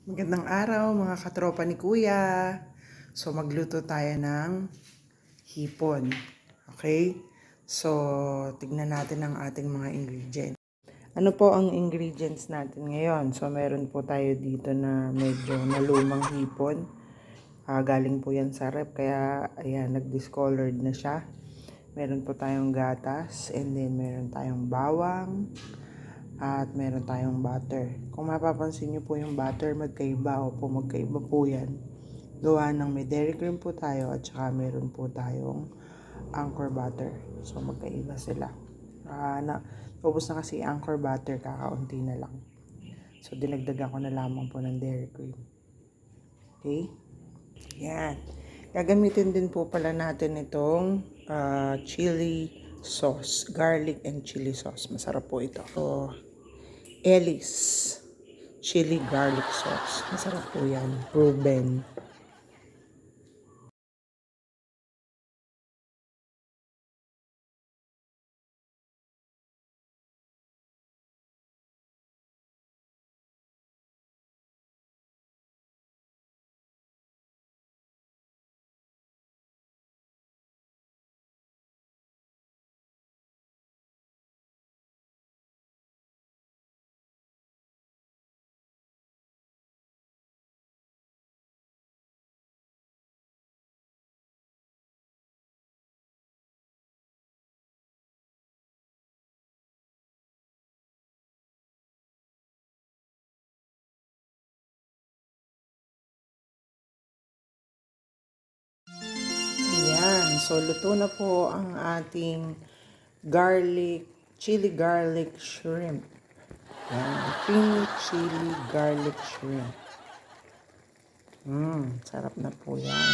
Magandang araw mga katropa ni Kuya. So magluto tayo ng hipon. Okay? So tignan natin ang ating mga ingredients. Ano po ang ingredients natin ngayon? So meron po tayo dito na medyo nalumang hipon. Galing po yan sa rep kaya ayan, nag-discolored na siya. Meron po tayong gatas and then meron tayong bawang. At meron tayong butter. Kung mapapansin nyo po yung butter, magkaiba po yan. Gawa ng may dairy cream po tayo at saka meron po tayong Anchor butter. So magkaiba sila. Ubos na kasi Anchor butter, kakaunti na lang. So dinagdagan ko na lamang po ng dairy cream. Okay? Yan. Gagamitin din po pala natin itong chili sauce. Garlic and chili sauce. Masarap po ito. So, Ellis chili garlic sauce. Masarap po yan. Proven. Ayan. So, luto na po ang ating chili garlic shrimp. Ayan. Pink chili garlic shrimp. Sarap na po yan.